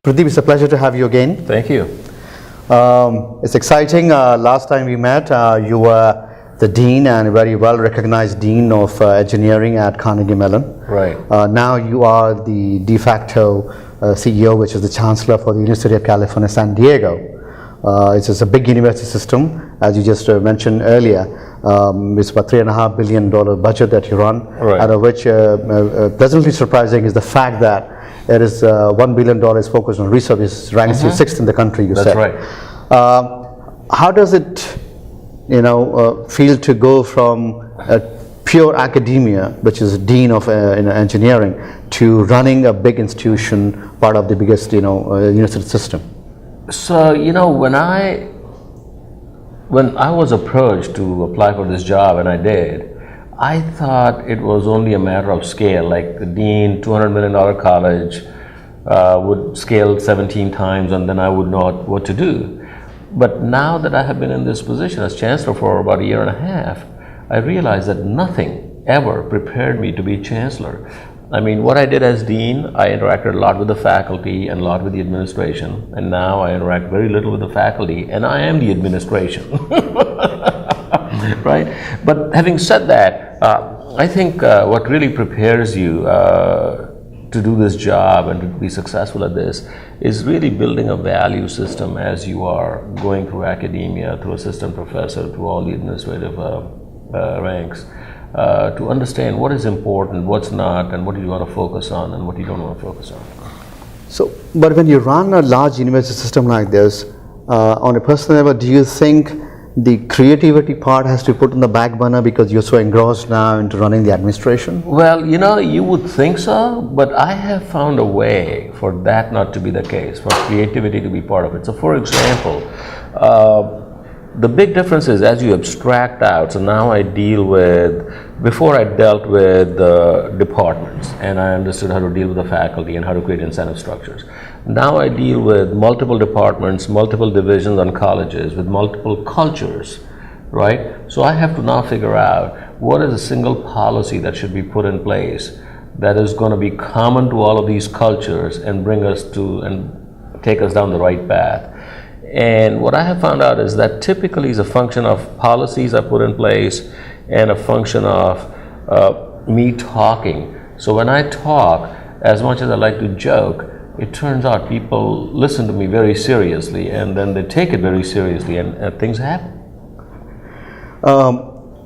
Pradeep, it's a pleasure to have you again. Thank you. It's exciting. Last time we met, you were the dean and a very well recognized dean of engineering at Carnegie Mellon. Right. Now you are the de facto CEO, which is the Chancellor for the University of California, San Diego. It's just a big university system, as you just mentioned earlier. It's about $3.5 billion budget that you run, Right. out of which pleasantly surprising is the fact that it is $1 billion focused on research. It ranks you sixth in the country, you That's said. right. How does it, feel to go from pure academia, which is dean of engineering, to running a big institution, part of the biggest, university system? So, when I was approached to apply for this job, and I did, I thought it was only a matter of scale, like the dean, $200 million college, would scale 17 times and then I would know what to do. But now that I have been in this position as Chancellor for about a year and a half, I realized that nothing ever prepared me to be Chancellor. I mean, what I did as dean, I interacted a lot with the faculty and a lot with the administration, and now I interact very little with the faculty, and I am the administration. Right? But having said that, I think what really prepares you to do this job and to be successful at this is really building a value system as you are going through academia, through assistant professor, through all the administrative ranks, to understand what is important, what's not, and what do you want to focus on and what you don't want to focus on. So, but when you run a large university system like this, on a personal level, do you think the creativity part has to be put on the back burner because you're so engrossed now into running the administration? Well, you would think so, but I have found a way for that not to be the case, for creativity to be part of it. So, for example, the big difference is as you abstract out. So now I deal with, before I dealt with the departments and I understood how to deal with the faculty and how to create incentive structures. Now I deal with multiple departments, multiple divisions on colleges, with multiple cultures, right? So I have to now figure out what is a single policy that should be put in place that is going to be common to all of these cultures and bring us to and take us down the right path. And what I have found out is that typically is a function of policies I put in place and a function of me talking. So when I talk, as much as I like to joke, it turns out people listen to me very seriously and then they take it very seriously and things happen.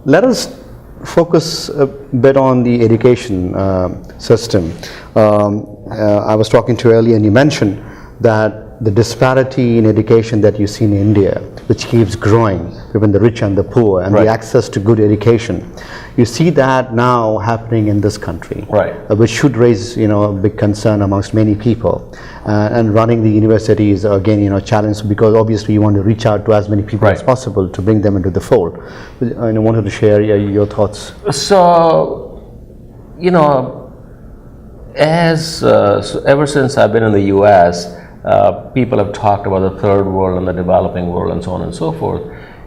Let us focus a bit on the education system. I was talking to you earlier and you mentioned that the disparity in education that you see in India, which keeps growing, between the rich and the poor, and Right. the access to good education, you see that now happening in this country, Right. Which should raise, a big concern amongst many people. And running the university is again, a challenge because obviously you want to reach out to as many people as Right. possible to bring them into the fold. I wanted to share your thoughts. So, ever since I've been in the U.S., people have talked about the third world and the developing world and so on and so forth.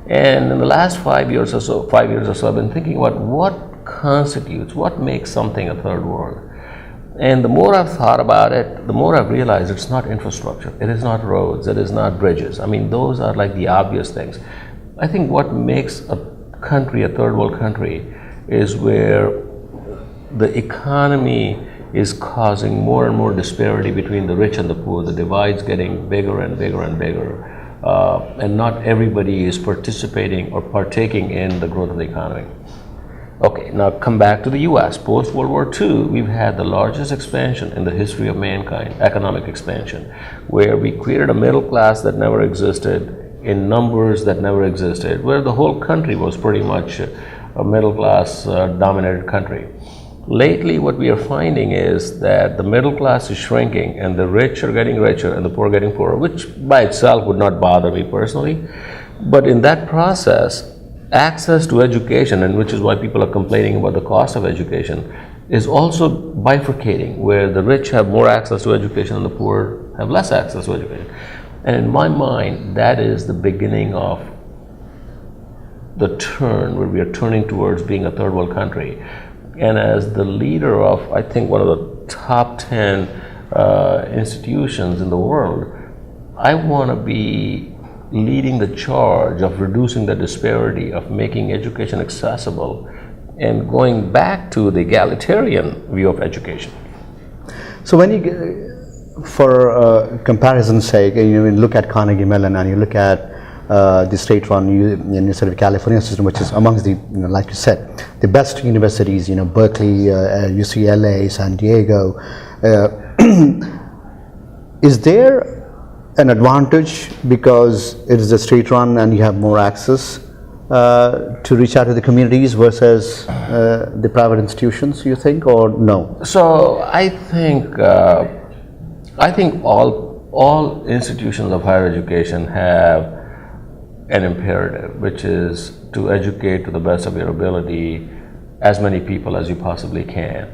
And in the last 5 years or so, I've been thinking about what makes something a third world. And the more I've thought about it, the more I've realized it's not infrastructure, it is not roads, it is not bridges. I mean, those are like the obvious things. I think what makes a country a third world country is where the economy is causing more and more disparity between the rich and the poor. The divide's getting bigger and bigger and bigger, and not everybody is participating or partaking in the growth of the economy. Okay, now come back to the US. Post World War II, we've had the largest expansion in the history of mankind, economic expansion, where we created a middle class that never existed, in numbers that never existed, where the whole country was pretty much a middle class dominated country. Lately, what we are finding is that the middle class is shrinking and the rich are getting richer and the poor are getting poorer, which by itself would not bother me personally. But in that process, access to education, and which is why people are complaining about the cost of education, is also bifurcating, where the rich have more access to education and the poor have less access to education. And in my mind, that is the beginning of the turn, where we are turning towards being a third world country. And as the leader of, I think, one of the top 10 institutions in the world, I want to be leading the charge of reducing the disparity, of making education accessible, and going back to the egalitarian view of education. So when you, for comparison's sake, you look at Carnegie Mellon and you look at the state-run University of California system, which is amongst the, like you said, the best universities, Berkeley, UCLA, San Diego. Is there an advantage because it is a state-run and you have more access to reach out to the communities versus the private institutions, you think, or no? So I think all institutions of higher education have an imperative, which is to educate to the best of your ability as many people as you possibly can.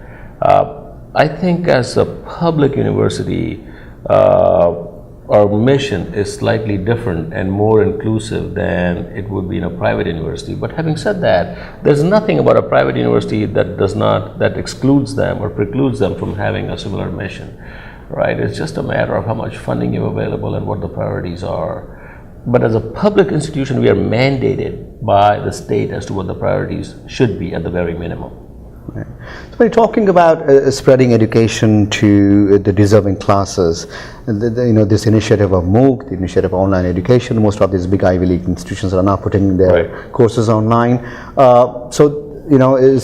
I think as a public university, our mission is slightly different and more inclusive than it would be in a private university. But having said that, there's nothing about a private university that excludes them or precludes them from having a similar mission, right? It's just a matter of how much funding you have available and what the priorities are. But as a public institution, we are mandated by the state as to what the priorities should be at the very minimum. Right. So when you're talking about spreading education to the deserving classes, this initiative of MOOC, the initiative of online education, most of these big Ivy League institutions are now putting their courses online. It's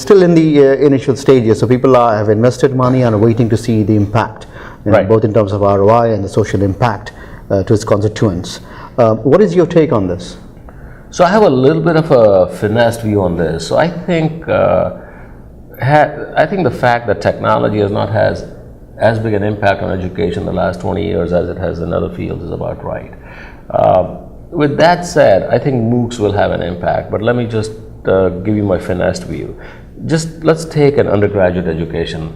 still in the initial stages, so people have invested money and are waiting to see the impact, both in terms of ROI and the social impact to its constituents. What is your take on this? So I have a little bit of a finessed view on this. So I think the fact that technology has not had as big an impact on education in the last 20 years as it has in other fields is about right. With that said, I think MOOCs will have an impact, but let me just give you my finessed view. Just let's take an undergraduate education.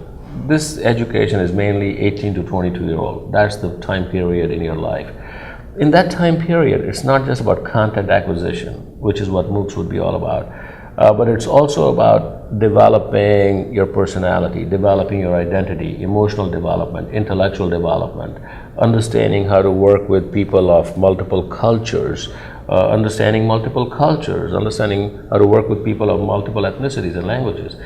This education is mainly 18 to 22-year-old. That's the time period in your life. In that time period, it's not just about content acquisition, which is what MOOCs would be all about, but it's also about developing your personality, developing your identity, emotional development, intellectual development, understanding how to work with people of multiple cultures, understanding how to work with people of multiple ethnicities and languages.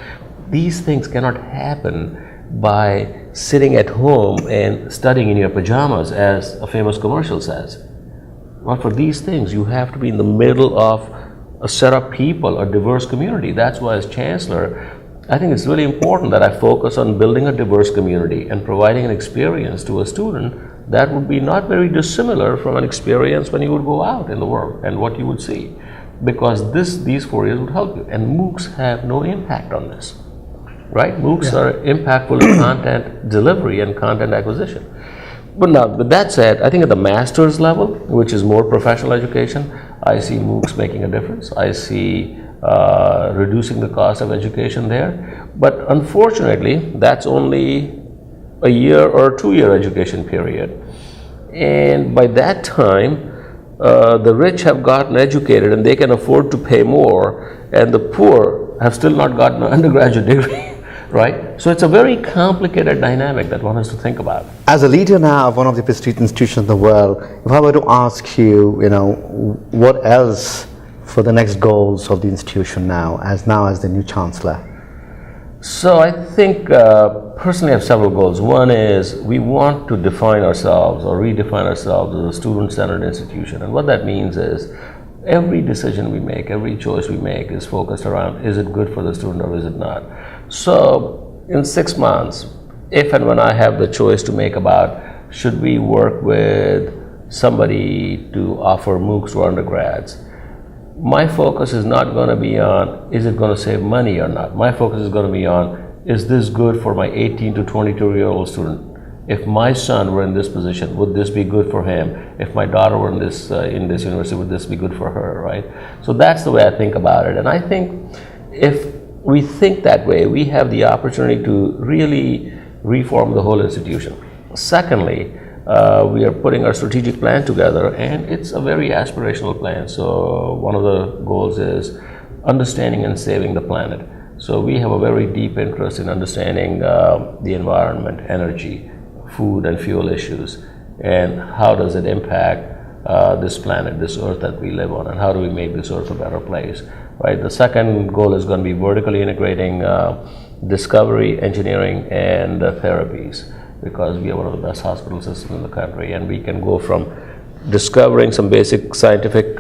These things cannot happen by sitting at home and studying in your pajamas, as a famous commercial says. But for these things, you have to be in the middle of a set of people, a diverse community. That's why, as Chancellor, I think it's really important that I focus on building a diverse community and providing an experience to a student that would be not very dissimilar from an experience when you would go out in the world and what you would see. Because these 4 years would help you. And MOOCs have no impact on this. Right? MOOCs are impactful in content delivery and content acquisition. But now, with that said, I think at the master's level, which is more professional education, I see MOOCs making a difference. I see reducing the cost of education there. But unfortunately, that's only a year or 2-year education period. And by that time, the rich have gotten educated and they can afford to pay more, and the poor have still not gotten an undergraduate degree. Right? So it's a very complicated dynamic that one has to think about. As a leader now of one of the prestigious institutions in the world, if I were to ask you, what else for the next goals of the institution now as the new Chancellor? So I think personally I have several goals. One is we want to define ourselves or redefine ourselves as a student-centered institution. And what that means is every decision we make, every choice we make is focused around, is it good for the student or is it not? So in 6 months, if and when I have the choice to make about should we work with somebody to offer MOOCs to undergrads, my focus is not going to be on is it going to save money or not. My focus is going to be on is this good for my 18 to 22-year-old student? If my son were in this position, would this be good for him? If my daughter were in this university, would this be good for her, right? So that's the way I think about it. And I think if we think that way, we have the opportunity to really reform the whole institution. Secondly, we are putting our strategic plan together, and it's a very aspirational plan. So one of the goals is understanding and saving the planet. So we have a very deep interest in understanding the environment, energy, food and fuel issues, and how does it impact this planet, this earth that we live on, and how do we make this earth a better place, right? The second goal is going to be vertically integrating discovery, engineering, and therapies, because we are one of the best hospital systems in the country, and we can go from discovering some basic scientific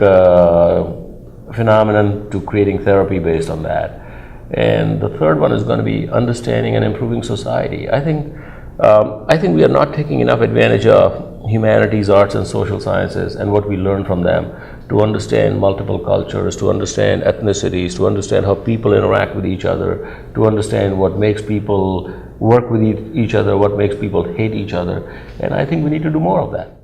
phenomenon to creating therapy based on that. And the third one is going to be understanding and improving society. I think we are not taking enough advantage of humanities, arts, and social sciences and what we learn from them to understand multiple cultures, to understand ethnicities, to understand how people interact with each other, to understand what makes people work with each other, what makes people hate each other. And I think we need to do more of that.